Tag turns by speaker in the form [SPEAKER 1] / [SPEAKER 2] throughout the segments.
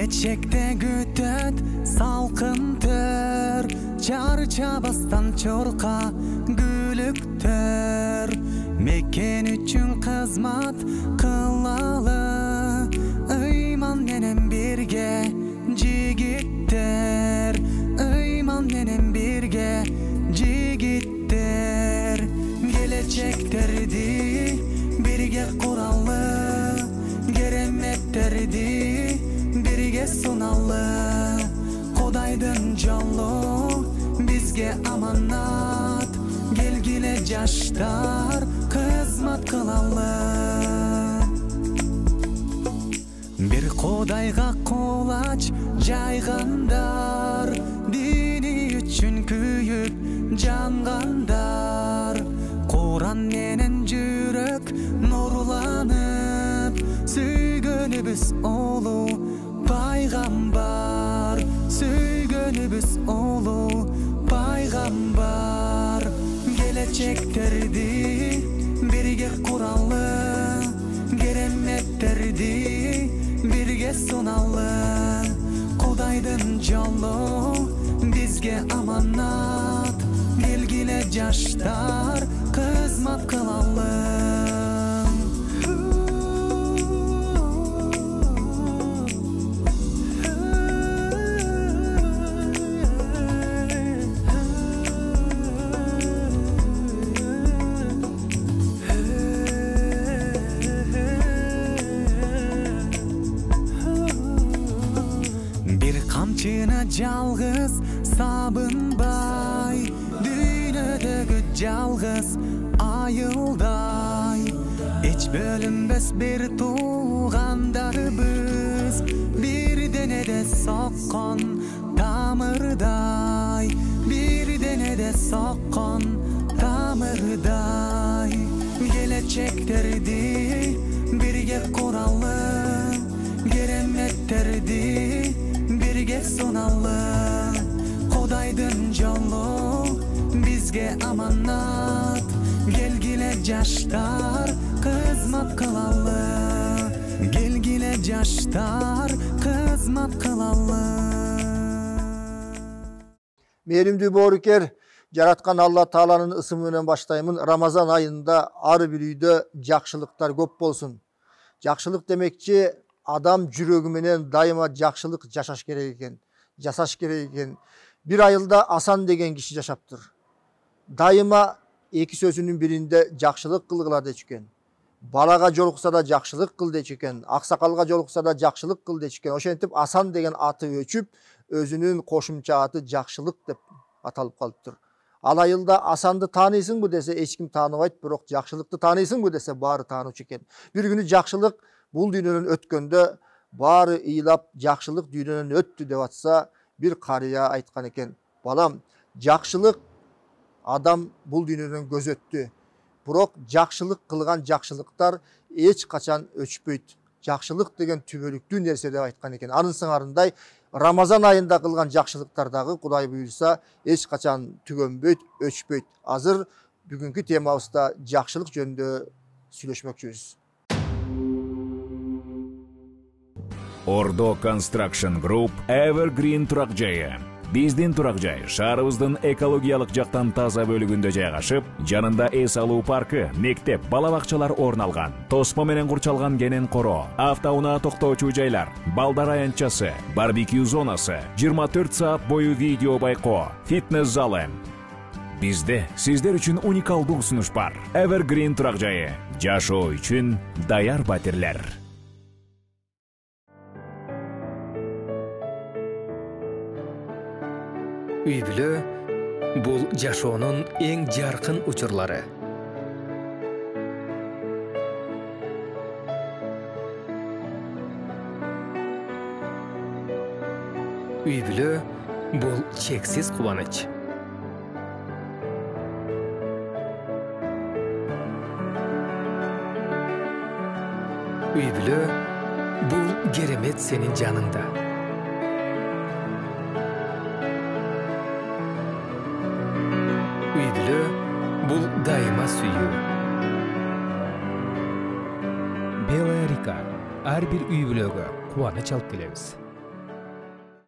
[SPEAKER 1] Келечекте күтөт салкын төр, чарчабастан чорка күлүктөр. Мекен үчүн кызмат кылалы, ыйман менен бирге жигиттер, ыйман менен бирге жигиттер. Келечектерди бирге куралы, кереметтерди бирге суналы. Кудайдын жолу бизге аманат, келгиле жаштар кызмат кылалы. Бир Кудайга кулач жайгандар, дини үчүн күйүп жангандар. Куран менен жүрөк нурланып, сүйгөнүбүз улуу пайгамбар, сүйгөнүбүз улуу пайгамбар. Келечектерди бирге куралы, кереметтерди бирге суналы. Кудайдын жолу бизге аманат, келгиле жаштар кызмат кылалы. Камчына жалгыз сабынбай, дүйнөдөгү жалгыз айылдай. Эч бөлүнбөс бир туугандарыбыз, бир денеде соккон тамырдай, бир денеде соккон тамырдай. Келечектерди бирге куралы, кереметтерди бирге суналы. Кудайдын жолу бизге аманат, келгиле жаштар кызмат кылалы. Келгиле жаштар кызмат кылалы.
[SPEAKER 2] Мээримдүү боорукер, жараткан Алла Тааланын ысымы менен баштаймын. Рамазан айында ар бир үйдө жакшылыктар көп болсун. Жакшылык демекчи адам жүрөгү менен дайыма жакшылык жашаш керек экен, жасаш керек экен. Бир айылда Асан деген киши жашаптыр. Дайыма эки сөзүнүн биринде жакшылык кылгыла дечкен. Балага жолукса да жакшылык кыл дечкен, аксакалга жолукса да жакшылык кыл дечкен. Ошентип Асан деген аты өчүп, өзүнүн кошумча аты жакшылык деп аталып калыптыр. Ал айылда Асанды тааныйсыңбы десе эч ким тааныбайт, бирок жакшылыкты тааныйсыңбы десе баары таанычу экен. Бир күнү жакшылык бул дүйнөнөн өткөндө баары ыйлап жакшылык дүйнөнөн өттү деп атса, бир карыя айткан экен: балам, жакшылык адам бул дүйнөдөн көз өттү. Бирок жакшылык кылган жакшылыктар эч качан өчпөйт. Жакшылык деген түбөлүктүү нерсе деп айткан экен. Анын сыңарындай Рамазан айында кылган жакшылыктар дагы Кудай буйруса эч качан түгөнбөйт, өчпөйт. Азыр бүгүнкү темабызда жакшылык жөнүндө сүйлөшмөкчүбүз.
[SPEAKER 3] Ordo Construction Group Evergreen турак жайы. Биздин турак жай шаарыбыздын экологиялык жактан таза бөлүгүндө жайгашып, жанында эс алуу паркы, мектеп, бала бакчалар орун алган. Тоспо менен курчалган кенен коро, автоунаа токтоочу жайлар, балдар аянтчасы, барбекю зонасы, 24 саат бою видео байкоо, фитнес залы. Бизде сиздер үчүн уникалдуу сунуш бар. Evergreen турак жайы. Жашоо үчүн даяр батирлер.
[SPEAKER 4] Үй-бүлө бул жашоонун эң жаркын учурлары. Үй-бүлө бул чексиз кубаныч. Үй-бүлө бул керемет сенин жаныңда. Үй-бүлө бул дайыма сүйүү. Белая река ар бир үй-бүлөгө кубаныч алып келебиз.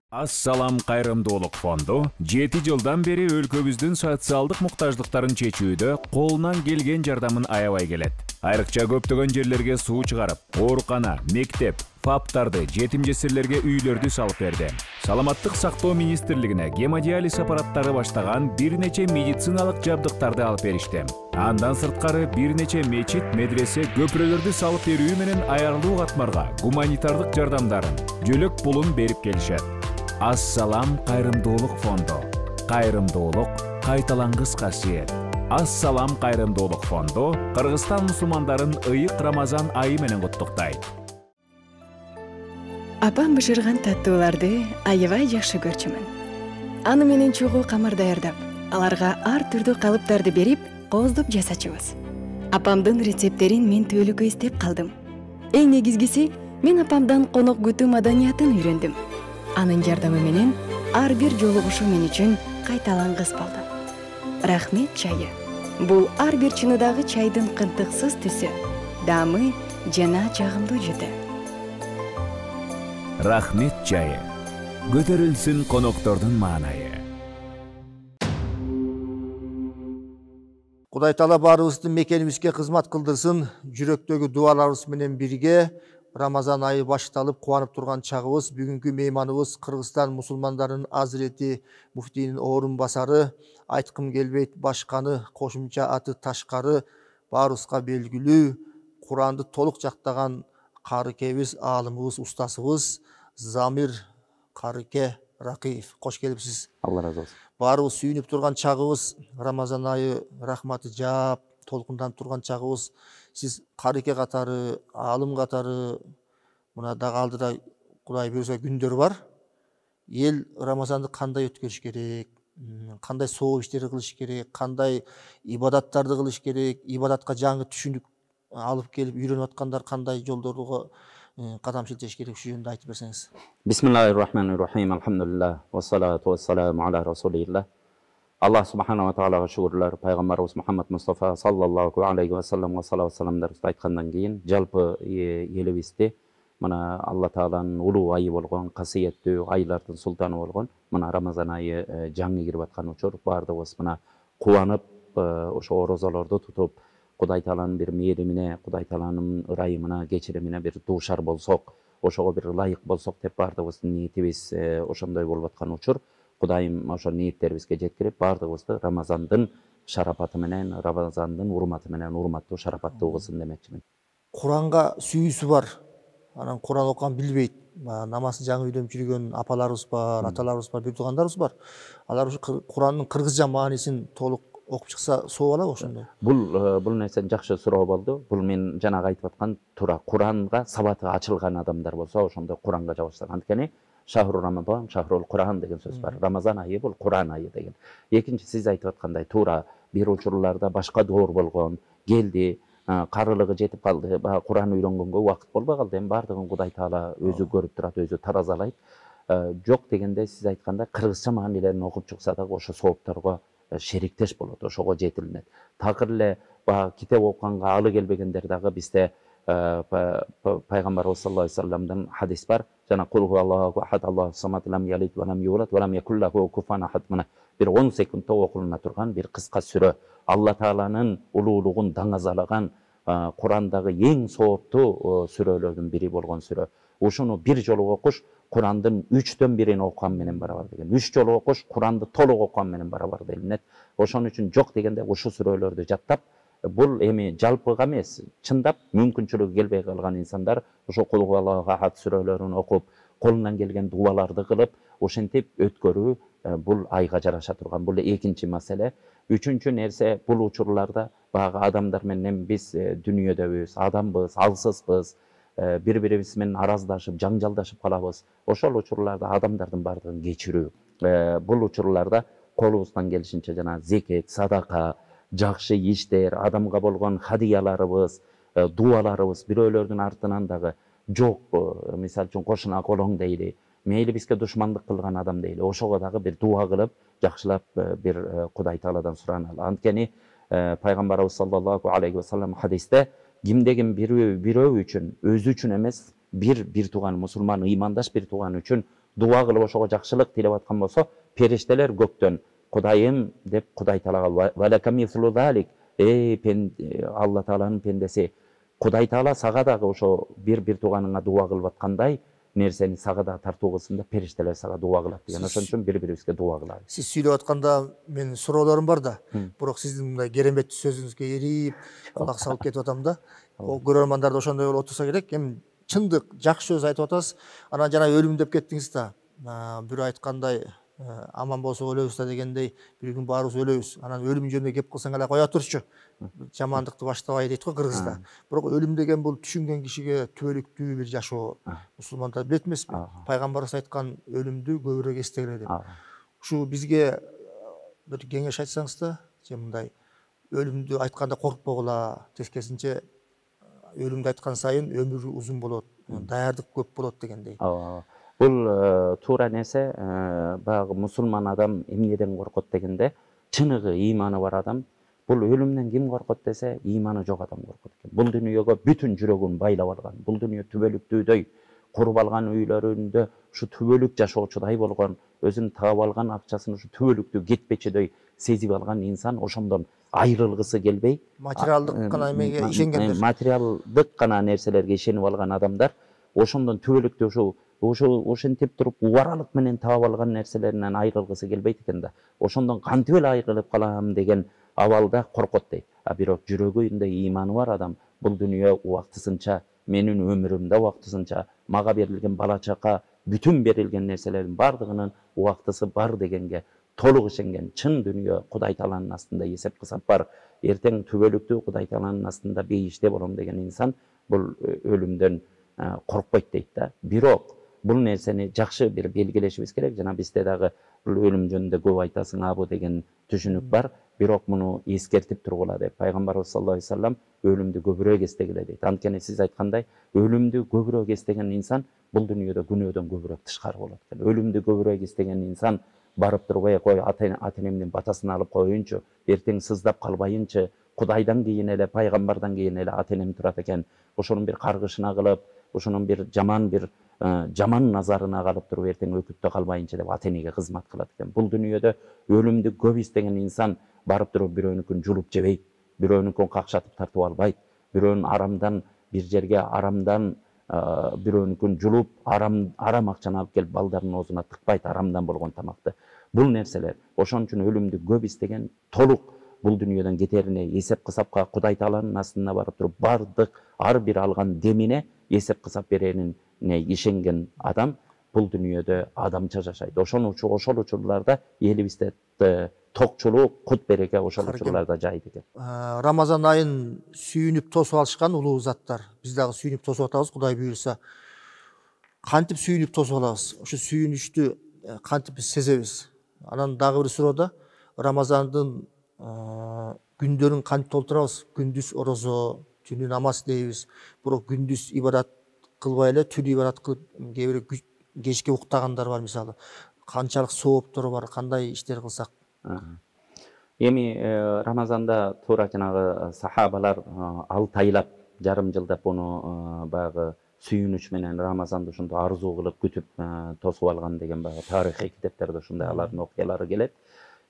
[SPEAKER 3] Ассалам кайрымдуулук фонду 7 жылдан бери өлкөбүздүн социалдык муктаждыктарын чечүүдө колунан келген жардамын аябай келет. Айрыкча көптөгөн жерлерге суу чыгарып, оорукана, мектеп, фаптарды, жетим жесирлерге үйлөрдү салып берди. Саламаттык сактоо министрлигине гемодиализ аппараттары баштаган бир нече медициналык жабдыктарды алып беришти. Андан сырткары бир нече мечит, медресе, көпүрөлөрдү салып берүү менен аярылуу катмарга гуманитардык жардамдарын, жөлөк пулун берип келишет. Ассалам кайрымдуулук фонду. Кайрымдуулук кайталангыс касиет. Ассалам кайрымдуулук фонду Кыргызстан мусулмандарын ыйык Рамазан айы менен куттуктайт.
[SPEAKER 5] Апам бышырган таттууларды аябай жакшы көрчүмүн. Аны менен чогуу камыр даярдап, аларга ар түрдүү калыптарды берип, кооздоп жасачыбыз. Апамдын рецепттерин мен түбөлүккө издеп калдым. Эң негизгиси, мен апамдан конок күтүү маданиятын үйрөндүм. Анын жардамы менен ар бир жолугушуу мен үчүн кайталангыс болду. Рахмет чайы. Бул ар бир чыныдагы чайдын кынтыксыз түсү, дамы жана жагымдуу жуты.
[SPEAKER 3] Рахмет чайы. Көтөрүлсүн коноктордун маанайы.
[SPEAKER 2] Кудай таала баарыбыздын мекенибизге кызмат кылдырсын. Жүрөктөгү дуаларыбыз менен бирге Рамазан айы башталып кубанып турган чагыбыз. Бүгүнкү мейманыбыз Кыргызстан мусулмандарынын азирети муфтийнин орун басары, айткым келбейт башканы, кошумча аты Ташкары, баарыбызга белгилүү Куранды толук жактаган карыкебиз, аалымыбыз, устасыбыз Замир Карыке Ракиев. Кош келипсиз.
[SPEAKER 6] Алла разы болсун.
[SPEAKER 2] Баарыбыз сүйүнүп турган чагыбыз, Рамазан айы рахматы жаап, толкунданып турган чагыбыз. Сиз Карыке катары, аалым катары, мына дагы алдыда Кудай буйруса күндөр бар. Эл Рамазанды кандай өткөрүш керек, кандай сооп иштерди кылыш керек, кандай ибадаттарды кылыш керек, ибадатка жаңы түшүнүк алып келип үйрөнүп аткандар кандай жолдорго кадам шилтеш керек, ушул жөнүндө айтып берсеңиз.
[SPEAKER 6] Бисмиллахир-рахманир-рахим. Алхамдулилlah. Вассалату вассаламу аля расулилlah. Allah subhanahu wa ta'alaga şükürler. Peygamberimiz Muhammed Mustafa sallallahu aleyhi ve sellem ve sallallahu sallamlar aytkandan keyin жалпы елебизде мына Алла Тааланын улуу айы болгон, касиеттүү айлардын султаны болгон мына Рамазан айы жаңы кирип аткан учур. Бардыгыбыз мына кубанып, ошо орозолорду тутуп, Кудай Тааланын бир мээримине, Кудай Тааланын ырайымына, кечиримине бир дуушар болсок, ошого бир ылайык болсок деп бардыгыбыздын ниетибиз ошондой болуп аткан учур. Кудайым ошо ниеттерибизге жеткирип, бардыгыбызды Рамазандын шарапаты менен, Рамазандын урматы менен урматтуу, шарапаттуу кылсын демекчимин.
[SPEAKER 2] Куранга сүйүүсү бар. Анан Куран окуган билбейт. Намазды жаңы үйрөнүп жүргөн апаларыбыз бар, аталарыбыз бар, бир туугандарыбыз бар. Алар ушу Курандын кыргызча маанисин толук окуп чыкса соо алабы ошондой?
[SPEAKER 6] Бул нерсе жакшы суроо болду. Бул мен жанагы айтып аткан туура Куранга сабаты ачылган адамдар болсо ошондой Куранга жабышса. Анткени Шахру Рамадан, Шахрул Куран деген сөз бар. Рамазан айы бул Куран айы деген. Экинчи сиз айтып аткандай туура бир учурларда башка доор болгон, келди, карылыгы жетип калды, Куран үйрөнгөнгө убакыт болбой калды. Эми бардыгын Кудай Таала өзү көрүп турат, өзү таразалайт. Жок дегенде сиз айткандай кыргызча маанилерин окуп чыкса дагы ошо соопторго шериктеш болот, ошого жетилинет. Такыр эле китеп окуганга алы келбегендер дагы бизде Пайгамбарыбыз саллаллаху алейхи вассаламдан хадис бар. Жана кул Аллаху ахад, Аллаху самад, лам ялид ва лам юлад ва лам якул лаху куфуан ахад. Мына бир 10 секундта окулуна турган бир кыска сүрө. Алла Тааланын улуулугун даңазалаган Курандагы эң сооптуу сүрөлөрдүн бири болгон сүрө. Ушуну бир жолу окуш Курандын 3төн 1-ин окуган менен барабар деген. 3 жолу окуш Куранды толук окуган менен барабар делинет. Ошон үчүн жок дегенде ушу сүрөлөрдү жаттап, бул эми жалпыга эмес, чындап мүмкүнчүлүгү келбей калган инсандар ошо кул Аллаху ахад сүрөлөрүн окуп, колунан келген дуаларды кылып, ошентип өткөрүү бул айга жараша турган. Бул экинчи маселе. Үчүнчү нерсе, бул учурларда багы адамдар менен биз дүйнөдөбүз, адамбыз, алсызбыз, бири-бирибиз менен араздашып, жаңжалдашып калабыз. Ошол учурларда адамдардын бардыгын кечирүү. Бул учурларда колубуздан келишинче жана зекет, садака, жакшы иштер, адамга болгон хадияларыбыз, дуаларыбыз, бирөөлөрдүн артынан дагы жок, мисалы үчүн кошуна колоң дейли, мейли бизге душмандык кылган адам дейли, ошого дагы бир дуа кылып, жакшылап бир Кудай Тааладан сураналы. Анткени Пайгамбарыбыз саллаллаху алейхи ва саллям хадисте кимде-ким бирөө үчүн, өзү үчүн эмес, бир тууган мусулман ыймандаш бир тууган үчүн дуа кылып ошого жакшылык тилеп аткан болсо, периштелер көктөн Кудайым деп Кудай Таалага валака мислу залик, Алла Тааланын пендеси, Кудай Таала сага дагы ошо бир тууганыңа дуа кылып аткандай нерсени сага да тартуу кылсын деп периштелер сага дуа кылат деген. Ошон үчүн бири-бирибизге дуа кылалы.
[SPEAKER 2] Сиз сүйлөп атканда менин суроолорум бар да, бирок сиздин мындай керемет сөзүңүзгө эрип кулак салып кетип атам да. Көрөрмандар да ошондой болуп отурса керек. Эми чындык, жакшы сөз айтып атасыз. Анан жана өлүм деп кеттиңиз да. Бирөө айткандай аман болсо өлөбүз да дегендей, бир күн баарыбыз өлөбүз. Анан өлүм жөнүндө кеп кылсаң эле кое турчу. Жамандыкты баштабай дейт го кыргызда. Бирок өлүм деген бул түшүнгөн кишиге түбөлүктүү бир жашоо. Мусулмандар билет эмеспи? Пайгамбарыбыз айткан өлүмдү көбүрөөк эстегиле деп. Ушу бизге бир кеңеш айтсаңыз да, же мындай өлүмдү айтканда коркпогула, тескерисинче өлүмдү айткан сайын өмүрү узун болот, даярдык көп болот дегендей.
[SPEAKER 6] Бул туура нерсе. Баягы мусулман адам эмнеден коркот дегенде, чыныгы ыйманы бар адам, бул өлүмдөн ким коркот десе, ыйманы жок адам коркот экен. Бул дүйнөгө бүтүн жүрөгүн байлап алган, бул дүйнө түбөлүктүүдөй куруп алган үйлөрүндө ушу түбөлүк жашоочудай болгон, өзүн таап алган акчасын ушу түбөлүктүү кетпечидөй сезип алган инсан ошондон айрылгысы келбей,
[SPEAKER 2] материалдык гана эмеге ишенгендер,
[SPEAKER 6] материалдык гана нерселерге ишенип алган адамдар ошондон түбөлүктүү ошентип туруп убаралык менен таап алган нерселеринен айрылгысы келбейт экен да. Ошондон кантип эле айрылып калам деген абалда коркот дейт. Бирок жүрөгүндө ыйманы бар адам бул дүйнө убактысынча, менин өмүрүмдө убактысынча, мага берилген бала чака, бүтүн берилген нерселердин бардыгынын убактысы бар дегенге толук ишенген чын дүйнө Кудай Тааланын астында эсеп кысап бар. Эртең түбөлүктүү Кудай Тааланын астында бейиште болом деген инсан бул өлүмдөн коркпойт дейт да. Бирок бул нерсени жакшы бир белгилешибиз керек. Жана бизде дагы бул өлүм жөнүндө көп айтасың абы деген түшүнүк бар. Бирок муну эскертип тургула деп Пайгамбарыбыз саллаллаху алейхи вассалам өлүмдү көбүрөөк эстегиле дейт. Анткени сиз айткандай, өлүмдү көбүрөөк эстеген инсан бул дүйнөдө күнөөдөн көбүрөөк тышкары болот экен. Өлүмдү көбүрөөк эстеген инсан барып туруп кой ата-энемдин батасын алып коеюнчу, эртең сыздап калбайынчы, Кудайдан кийин эле, пайгамбардан кийин эле ата-энем турат экен. Ошонун бир каргышына кылып, ошонун бир жаман назарына калып туруп эртең өкүттө калбайынчы деп ата-энеге кызмат кылат экен. Бул дүйнөдө өлүмдү көп эстеген инсан барып туруп бирөөнүкүн жулуп жебейт, бирөөнүкүн какшатып тартып албайт, бирөөнүн арамдан бир жерге арамдан бирөөнүкүн жулуп, арам акчаны алып келип балдардын оозуна тыкпайт, арамдан болгон тамакты. Бул нерселер ошон үчүн өлүмдү көп эстеген толук бул дүйнөдөн кетерине эсеп кысапка Кудай Тааланын астына барып туруп бардык ар бир алган демине эсеп кысап беренине ишенген адам бул дүйнөдө адамча жашайт. Ошол учурларда элибизде токчулук, кут береке ошол учурларда жайт экен.
[SPEAKER 2] Рамазан айын сүйүнүп тосуп алышкан улуу заттар. Биз дагы сүйүнүп тосуп атабыз, Кудай буйрса. Кантип сүйүнүп тосуп алабыз? Ошо сүйүнүчтү кантип биз сезебиз? Анан дагы бир суроодо Рамазандын күндөрүн кантип толтурабыз? Күндүз орозо, түнү намаз дейбиз. Бирок күндүз ибадат кылбай эле түнү ибадат кылып, кээ бир кечке уктагандар бар мисалы. Канчалык сооптору бар, кандай иштер кылсак?
[SPEAKER 6] Эми Рамазанда туура жанагы сахабалар 6 айлап, жарым жылдап буну баягы сүйүнүч менен Рамазанды ошондо арзуу кылып күтүп тосуп алган деген баягы тарыхый китептерде ушундай алардын окуялары келет.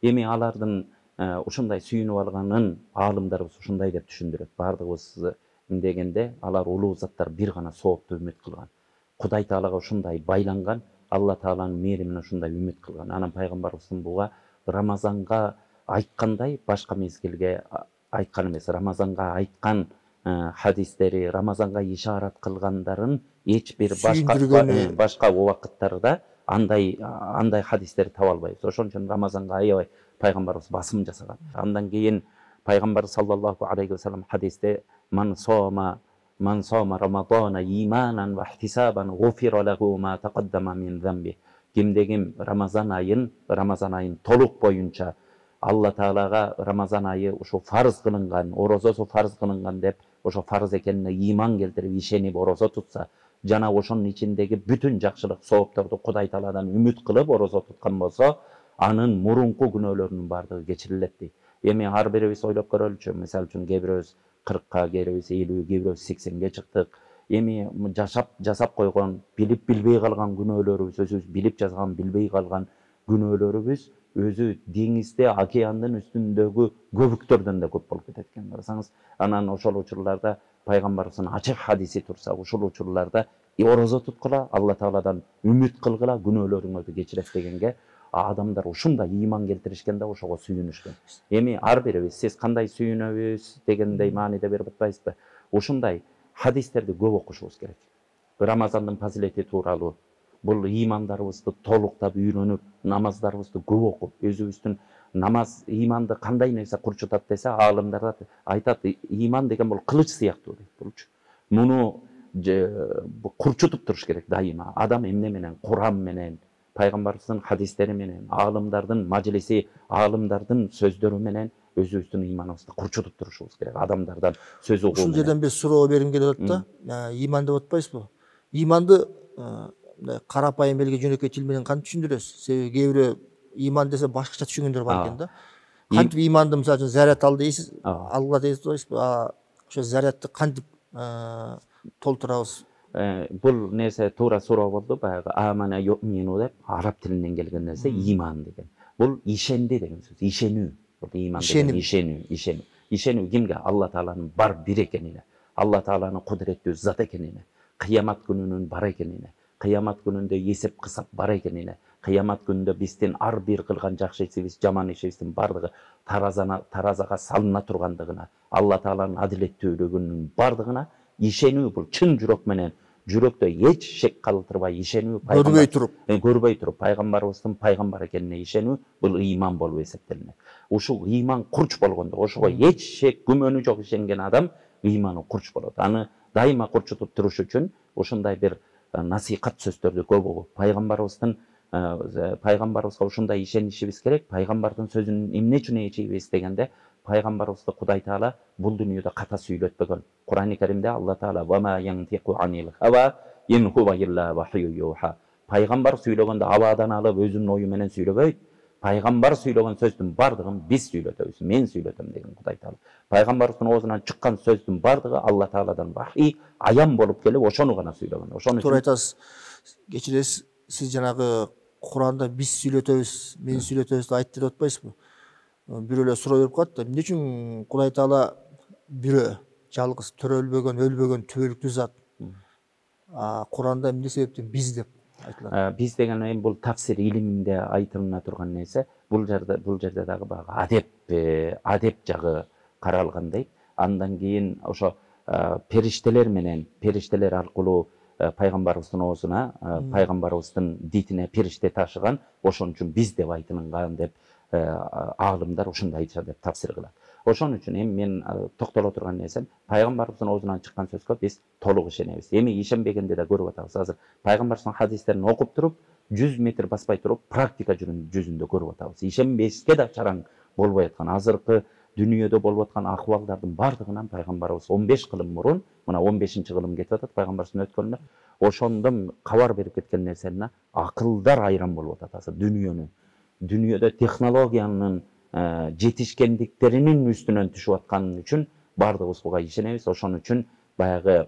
[SPEAKER 6] Эми алардын ушундай сүйүнүп алганын аалымдарыбыз ушундай деп түшүндүрөт. Бардыгыбыз дегенде алар улуу заттар бир гана соопту үмүт кылган. Кудай Таалага ушундай байланган, Алла Тааланын мээримине ушундай үмүт кылган. Анан пайгамбарыбыздын буга Рамазанга айткандай башка мезгилге айткан эмес. Рамазанга айткан хадистери, Рамазанга ишарат кылгандарын эч бир башка убакыттарда андай хадистерди таба албайбыз. Ошон үчүн Рамазанга аябай пайгамбарыбыз басым жасаган. Андан кийин пайгамбар саллаллаху алейхи вассалам хадисте ман сома рамадана иманан ва ихтисабан гуфира лаху ма тaqaddama min замби. Кимдегим Рамазан айын толук боюнча Алла Таалага Рамазан айы ошо фарыз кылынган, орозосу фарыз кылынган деп ошо фарыз экенине иман келтирип ишенип орозо тутса, жана ошонун ичиндеги бүтүн жакшылык соопторду Кудай Тааладан үмүт кылып орозо туткан болсо, анын мурунку күнөөлөрүнүн бардыгы кечирилет дейт. Эми ар бирибиз ойлоп көрөлүчү, мисалы үчүн кээ бирөөбүз 40-ка, кээ бирөөбүз 50, кээ бирөөбүз 80-ге чыктык. эми жасап койгон, билип билбей калган күнөөлөрүбүз, өзүбүз билип жазган, билбей калган күнөөлөрүбүз өзү деңизде, океандын үстүндөгү көбүктөрдөн да көп болуп кетет экен. Карасаңыз, анан ошол учурларда пайгамбарыбыздын ачык хадиси турса, ушул учурларда орозо туткула, Алла Тааладан үмүт кылгыла, күнөөлөрүңөрдү кечирет дегенге адамдар ушундай ыйман келтиришкен да ошого сүйүнүшкөн. Эми ар бирибиз сиз кандай сүйүнөбүз дегендей мааниде берип атпайсызбы? Ушундай хадистерди көп окушубуз керек. Рамазандын фазилети тууралуу, бул ыймандарыбызды толуктап үйрөнүп, намаздарыбызды көп окуп, өзүбүздүн намаз ыйманды кандай нерсе курчутат десе, аалымдар айтат, ыйман деген бул кылыч сыяктуу дейт. Булчу муну курчутуп туруш керек дайыма. Адам эмне менен? Куран менен, пайгамбарыбыздын хадистери менен, аалымдардын мажлиси, аалымдардын сөздөрү менен өзүбүздүн ыйманыбызды курчутуп турушубуз керек. Адамдардан сөз угуу менен.
[SPEAKER 2] Ушул жерден бир суроо бергим келип атат да. Ыйман деп атпайсызбы? Ыйманды карапайым элге жөнөкөй тил менен кантип түшүндүрөсүз? Себеби кээ бирөө ыйман десе башкача түшүнгөндөр бар экен да. Кантип ыйманды мисалы үчүн заряд ал дейсиз, алла дейсиз атпайсызбы? Ошо зарядты кантип толтурабыз?
[SPEAKER 6] Бул нерсе туура суроо болду. Баягы амана юмину деп араб тилинен келген нерсе ыйман деген. Бул ишенди деген сөз. Ишенүү. Бул ыйман деген ишенүү. Ишенүү кимге? Алла Тааланын бар бир экенине, Алла Тааланын кудуреттүү зат экенине, кыямат күнүнүн бар экенине, кыямат күнүндө эсеп кысап бар экенине, кыямат күнүндө биздин ар бир кылган жакшы ишибиз, жаман ишибиздин бардыгы таразага салына тургандыгына, Алла Тааланын адилеттүүлүгүнүн бардыгына ишенүү. Бул чын жүрөк менен, жүрөктө эч шек калтырбай ишенүү, көрбөй туруп пайгамбарыбыздын пайгамбар экенине ишенүү, бул ыйман болуп эсептелинет. Ушул ыйман курч болгондо, ошого эч шек күмөнү жок ишенген адам ыйманы курч болот. Аны дайыма курчутуп туруш үчүн ушундай бир насихат сөздөрдү көп угуп, пайгамбарыбызга ушундай ишенишибиз керек. Пайгамбардын сөзүн эмне үчүн ичебиз дегенде, пайгамбарыбызды Кудай Таала бул дүйнөдө ката сүйлөтпөгөн. Кур'ан-ы Каримде Алла Таала ва ма янтиqu anil hawa in huwa illa wahyu yuha. Пайгамбар сүйлөгөндө абадан алып өзүнүн ою менен сүйлөбөйт. Пайгамбар сүйлөгөн сөздүн бардыгын биз сүйлөтөбүз. Мен сүйлөтөм деген Кудай Таала. Пайгамбардын оозунан чыккан сөздүн бардыгы Алла Тааладан вахий, аян болуп келип, ошону гана сүйлөгөн. Ошону
[SPEAKER 2] туура айтасыз. Кечиресиз, сиз жанагы Куранда биз сүйлөтөбүз, мен сүйлөтөбүз деп айтты деп атпайсызбы? Бирөөлөр суроо берип калат да, эмне үчүн Кудай Таала бирөө, жалгыз, төрөлбөгөн, өлбөгөн, түбөлүктүү зат. Куранда эмне себептен биз деп айтылат?
[SPEAKER 6] Биз деген эми бул тафсир илиминде айтылына турган нерсе. Бул жерде дагы баягы адеп жагы каралгандай. Андан кийин ошо периштелер аркылуу пайгамбарыбыздын оозуна, пайгамбарыбыздын дитине периште ташыган, ошон үчүн биз деп айтылган деп аалымдар ушундай айтышат деп тафсир кылат. Ошон үчүн эми мен токтоло турган нерсем, пайгамбарыбыздын оозунан чыккан сөзгө биз толук ишенебиз. Эми ишенбегенде да көрүп атабыз. Азыр пайгамбарыбыздын хадистерин окуп туруп, 100 метр баспай туруп, практика жүзүндө көрүп атабыз. Ишенбешке да чараң болбой аткан, азыркы дүйнөдө болуп аткан акыбалдардын бардыгынан пайгамбарыбыз 15 кылым мурун, мына 15-чи кылым кетип атат пайгамбарыбыздын өткөнүнө, ошондон кабар берип кеткен нерсени акылдар айран болуп атат. Азыр дүйнөдө технологиянын жетишкендиктеринин үстүнөн түшүп аткан үчүн бардыгыбыз буга ишенебиз. Ошон үчүн баягы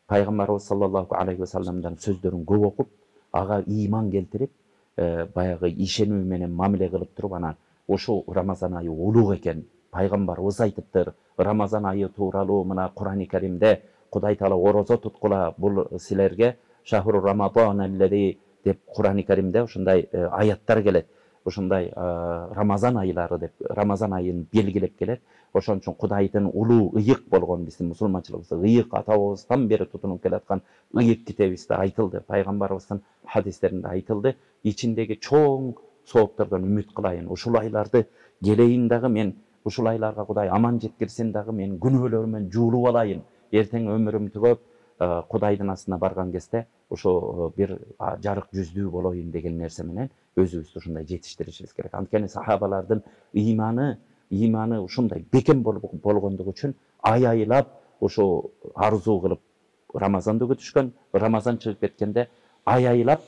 [SPEAKER 6] пайгамбарыбыз саллаллаху алейхи вассаламдын сөздөрүн көп окуп, ага ыйман келтирип, баягы ишенүү менен мамиле кылып туруп, анан ошол Рамазан айы улуг экен. Пайгамбарыбыз айтыптыр. Рамазан айы тууралуу мына Кур'ан-ы Каримде Кудай Таала орозо туткула, бул силерге шахру рамазан аллази деп Кур'ан-ы Каримде ушундай аяттар келет. Ушундай Рамазан айлары деп, Рамазан айын белгилеп келет. Ошон үчүн Кудайдын улуу ыйык болгон биздин мусулманчылыгыбызда ыйык атабыздан бери тутунуп келаткан ыйык китебибизде айтылды. Пайгамбарыбыздын хадистеринде айтылды. Ичиндеги чоң сооптордон үмүт кылайын. Ушул айларды келейин дагы мен, ушул айларга Кудай аман жеткирсин дагы мен күнөөлөрүмөн жуулуп алайын. Эртең өмүрүм түгөп, Кудайдын астына барган кезде ошо бир жарык жүздүү болоюн деген нерсе менен өзүбүздү ушундай жетиштиришибиз керек. Анткени сахабалардын ыйманы ушундай бекем болгондугу үчүн айлап ошо арзуу кылып Рамазанды күтүшкөн. Рамазан чыгып кеткенде айлап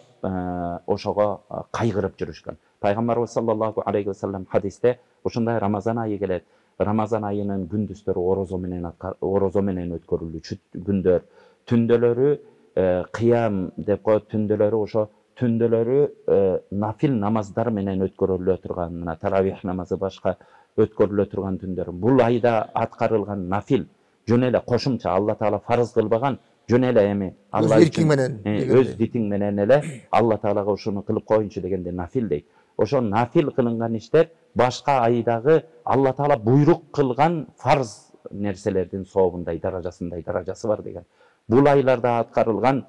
[SPEAKER 6] ошого кайгырып жүрүшкөн. Пайгамбарыбыз саллаллаху алейхи вассалам хадисте ушундай Рамазан айы келет. Рамазан айынын күндүздөрү орозо менен өткөрүлүүчү күндөр, түндөлөрү кыям деп коет, түндөлөрү ошо түндөлөрү нафил намаздар менен өткөрүлө турган, мына таравих намазы башка өткөрүлө турган түндөр. Бул айда аткарылган нафил жөн эле кошумча Алла Таала фарыз кылбаган, жөн эле эми Алла үчүн өз дитиң менен эле Алла Таалага ушуну кылып коюнчу дегенде нафил дейт. Ошо нафил кылынган иштер башка айдагы Алла Таала буйрук кылган фарз нерселердин сообундай даражасы бар деген. Бул айларда аткарылган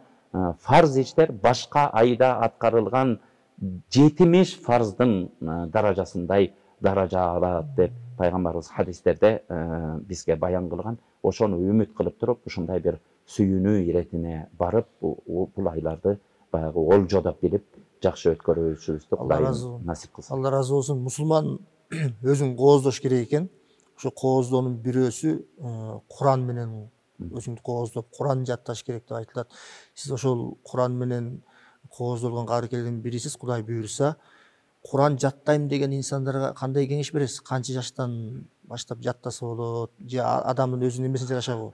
[SPEAKER 6] фарз иштер башка айда аткарылган 70 фарздын даражасындай даража алат деп пайгамбарыбыз хадистерде бизге баян кылган. Ошону үмүт кылып туруп, ушундай бир сүйүнүү иретине барып, бул айларды баягы олжодоп билип, жакшы өткөрүүчүбүздү Кудайым насип кылсын.
[SPEAKER 2] Алла разы болсун. Мусулман өзүн кооздош керек экен. Ошо кооздоонун бирөөсү Куран менен өзүңдү кооздоп, Куран жатташ керек деп айтылат. Сиз ошол Куран менен кооздолгон каарыкелердин бирисиз. Кудай буйрса, Куран жаттайм деген инсандарга кандай кеңеш бересиз? Канча жаштан баштап жаттаса болот? Же адамдын өзүнүн эмесине жарашабы?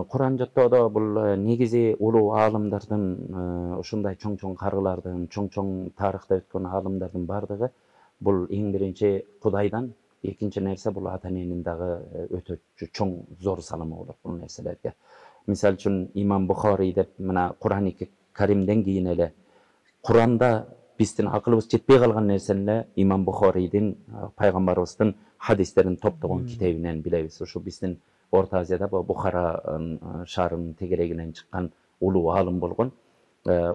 [SPEAKER 6] Куран жаттоодо бул негизи улуу аалымдардын, ушундай чоң карылардын, чоң тарыхта өткөн аалымдардын бардыгы бул эң биринчи Кудайдан, экинчи нерсе бул ата эненин дагы өтө чоң зор салымы болот бул нерселерге. Мисалы үчүн Имам Бухари деп мына Курани Каримден кийин эле Куранда биздин акылыбыз жетпей калган нерсени эле Имам Бухаридин пайгамбарыбыздын хадистерин топтогон китебинен билебиз. Ушу биздин Орта Азияда Бухара шаарынын тегерегинен чыккан улуу аалым болгон.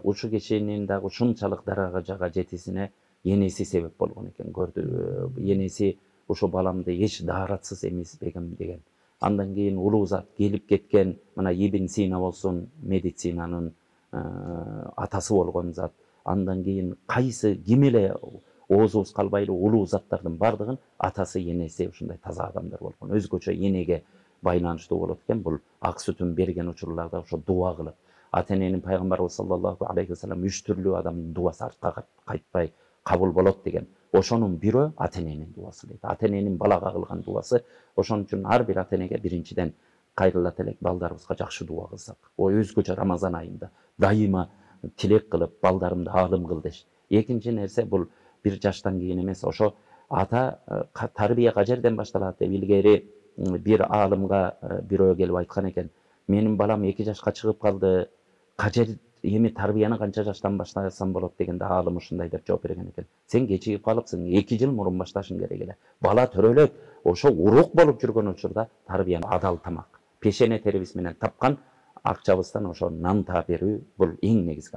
[SPEAKER 6] Ушу кишинин дагы ушунчалык даражага жетисине энеси себеп болгон экен. Көрдү, энеси ушу баламды эч дааратсыз эмизбегим деген. Андан кийин улуу зат келип кеткен, мына Ибн Сина болсун, медицинанын атасы болгон зат. Андан кийин ким эле оозубуз калбайлы улуу заттардын бардыгын атасы, энеси ушундай таза адамдар болгон. Өзгөчө энеге байланыштуу болот экен. Бул ак сүтүн берген учурларда ошо дуа кылып, ата эненин пайгамбарыбыз саллаллаху алейхи вассалам 3 адамдын дуасы артка кайтпай кабыл болот деген. Ошонун бирөө ата эненин дуасы дейт. Ата эненин балага кылган дуасы. Ошон үчүн ар бир ата энеге биринчиден кайрылат элек балдарыбызга жакшы дуа кылсак. Өзгөчө Рамазан айында дайыма тилек кылып, балдарымды аалым кыл деш. Экинчи нерсе бул бир жаштан кийин эмес, ошо ата тарбия кажерден башталат деп илгери бир аалымга бирөө келип айткан экен. Менин балам 2 жашка чыгып калды. Кажер эми тарбияны канча жаштан баштасам болот дегенде аалым ушундай деп жооп берген экен. Сен кечигип калыпсың, 2 жыл мурун башташың керек эле. Бала төрөлөт, ошо урук болуп жүргөн учурда тарбияны адал тамак, пешене терибиз менен тапкан акчабыздан ошо нан таа берүү бул эң негизги.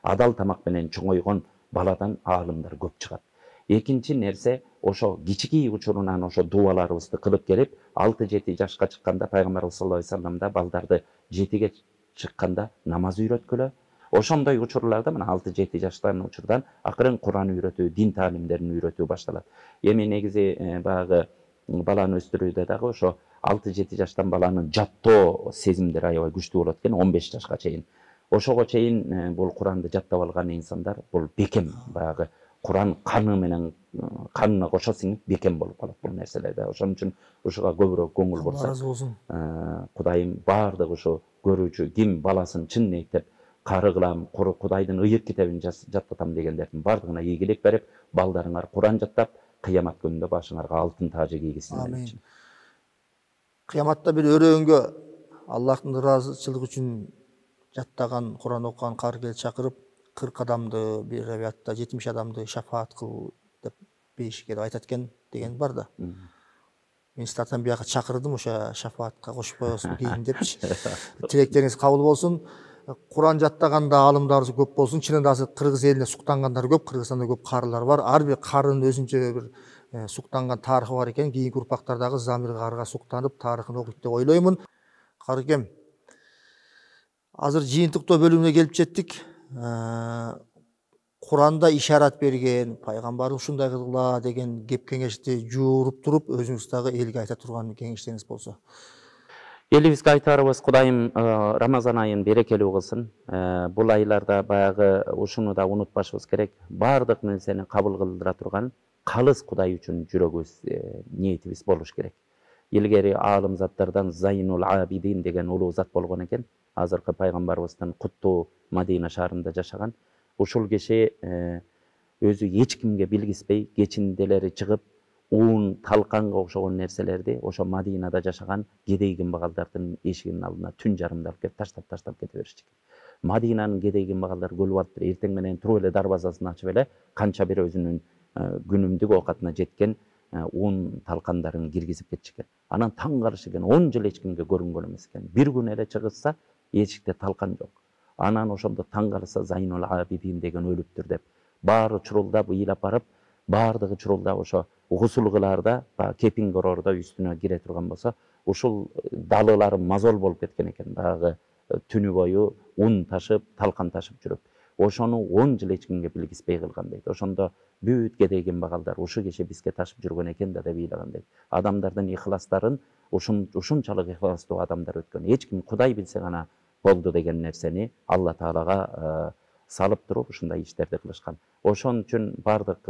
[SPEAKER 6] Адал тамак менен чоңойгон баладан аалымдар көп чыгат. Экинчи нерсе ошо кичикей учурунан ошо дуаларыбызды кылып келип, 6-7 жашка чыкканда пайгамбарыбыз саллаллаху алейхи вассалам да балдарды 7ге чыкканда намаз үйрөткүлө. Ошондой учурларда мына 6-7 жаштан учурдан акырын Куран үйрөтүү, дин таалимдерин үйрөтүү башталат. Эми негизи багы баланы өстүрүүдө дагы ошо 6-7 жаштан баланын жаттоо сезимдери аябай күчтүү болот экен, 15 жашка чейин. Ошого чейин бул Куранды жаттап алган инсандар бул бекем, баягы Куран каны менен канына кошо сиңип бекем болуп калат бул нерселерде. Ошон үчүн ушуга көбүрөөк көңүл бурсак, Кудайым баардык ушу көрүүчү ким баласын чын ниеттеп кары кылам, Кудайдын ыйык китебин жаттатам дегендердин баардыгына ийгилик берип, балдарыңар Куран жаттап, кыямат күнүндө башыңарга алтын тажы кийгизсин.
[SPEAKER 2] Амин. Кыяматта бир өрөөнгө Аллахтын ыраазычылыгы үчүн жаттаган, Куран окуган каарыгел чакырып, 40 адамды, бир риwayatта 70 адамды шафаат кыл деп бейишке деп айтат экен деген бар да. Мен стартан бияка чакырдым, ошо шафаатка кошпойсун кийин депчи. Тилектериңиз кабыл болсун. Куран жаттаганда аалымдарыбыз көп болсун. Чынында азыр Кыргыз элине суктангандар көп, Кыргызстанда көп карылар бар. Ар бир карынын өзүнчө бир суктанган тарыхы бар экен. Кийинки урпактардагы замир карыга суктанып, тарыхын окуйт деп ойлоймун. Карыкем, азыр жыйынтыктоо бөлүмүнө келип жеттик. Куранда ишарат берген, пайгамбарыбыз ушундай кылгыла деген кеп кеңешти жууруп туруп, өзүңүз дагы элге айта турган кеңештериңиз болсо.
[SPEAKER 6] Элибизге айтарыбыз, Кудайым Рамазан айын берекелүү кылсын. Бул айларда баягы ушуну да унутпашыбыз керек. Бардык нерсени кабыл кылдыра турган калыс Кудай үчүн жүрөгүбүз, ниетибиз болуш керек. Ilgeri alım zatlardan Zaynul Abidin деген улуу зат болгон экен. Азыркы пайгамбарыбыздын куттуу Мадина шаарында жашаган. Ушул киши өзү эч кимге билгизбей кечинделери чыгып, уун талканга окшогон нерселерди ошо Мадинада жашаган кедей кымбагалдардын эшигинин алдына түн жарымда алып келип таштап кете беришчү экен. Мадинанын кедей кымбагалдары күлүп алыптыр. Эртең менен туруп эле дарбазасын ачып эле канча бир өзүнүн күнүмдүк оокатына жеткен уун талкандарын киргизип кетчү экен. Анан таң карышы экен, 10 жыл эч кимге көрүнгөн эмес экен. Бир күн эле чыгышса, эшикте талкан жок. Анан ошондо таң карыса Зайнул Абидин деген өлүптүр деп баары чурулдап ыйлап барып, баардыгы чурулдап ошо гусул кылаарда, кепинг ороордо үстүнө кире турган болсо, ушул далылары мазол болуп кеткен экен. Дагы түнү бою ун ташып, талкан ташып жүрүп. Ошону 10 жыл эч кимге билгизбей кылган дейт. Ошондо бүт кедей кымбагалдар ушу киши бизге ташып жүргөн экен да деп ыйлаган дейт. Адамдардын ихластарын ушунчалык ихластуу адамдар өткөн. Эч ким Кудай билсе гана болду деген нерсени Алла Таалага салып туруп ушундай иштерди кылышкан. Ошон үчүн бардык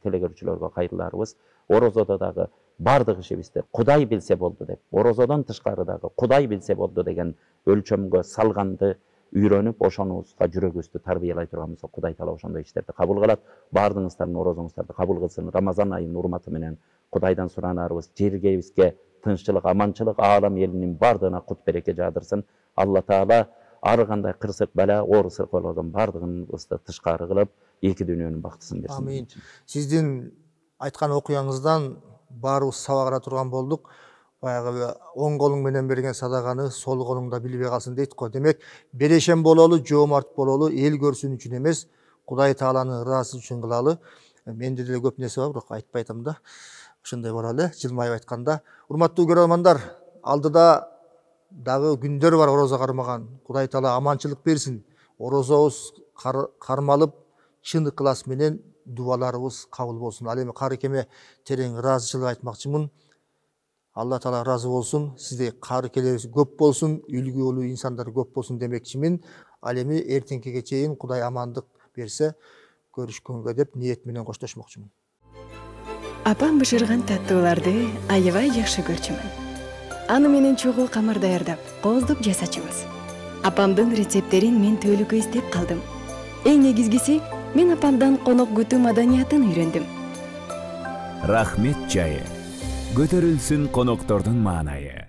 [SPEAKER 6] телегөрүүчүлөргө кайрыларыбыз, орозодо дагы бардык ишибизди Кудай билсе болду деп, орозодон тышкары дагы Кудай билсе болду деген өлчөмгө салганды үйрөнүп, ошонубузга жүрөгүбүздү тарбиялай турган болсо, Кудай Таала ошондой иштерди кабыл кылат. Бардыгыңыздардын орозоңуздарды кабыл кылсын. Рамазан айынын урматы менен Кудайдан суранарыбыз, жерге бизге тынччылык, аманчылык, аалам элинин бардыгына кут береке жаадырсын. Алла Таала ар кандай кырсык бала, оор сыркоолордон бардыгыбызды тышкары кылып, эки дүйнөнүн бактысын берсин.
[SPEAKER 2] Амин. Сиздин айткан окуяңыздан баарыбыз сабак ала турган болдук. Баягы оң колуң менен берген садаганы сол колуңда билбей калсын дейт го. Демек, берешен бололу, жоомарт бололу, эл көрсүн үчүн эмес, Кудай Тааланын ыраазы үчүн кылалы. Менде деле көп нерсе бар, бирок айтпай атам да. Ошондой болалы, жылмайып айтканда. Урматтуу көрөрмандар, алдыда дагы күндөр бар орозо кармаган. Кудай Таала аманчылык берсин. Орозобуз кармалып, чын ыкылас менен дубаларыбыз кабыл болсун. Ал эми карыкеме терең ыраазычылык айтмакчымын. Алла Таала разы болсун, сизде карыкелерибиз көп болсун, үлгүлүү инсандар көп болсун демекчимин. Ал эми эртеңкиге чейин Кудай амандык берсе, көрүшкөнгө деп ниет менен коштошмокчумун.
[SPEAKER 5] Апам бышырган таттууларды аябай жакшы көрчүмүн. Аны менен чогуу камыр даярдап, кооздуп жасачубуз. Апамдын рецепттерин мен төөлүккө издеп калдым. Эң негизгиси, мен апамдан конок күтүү маданиятын үйрөндүм.
[SPEAKER 3] Рахмет чайы. Көтөрүлсүн коноктордун маанайы.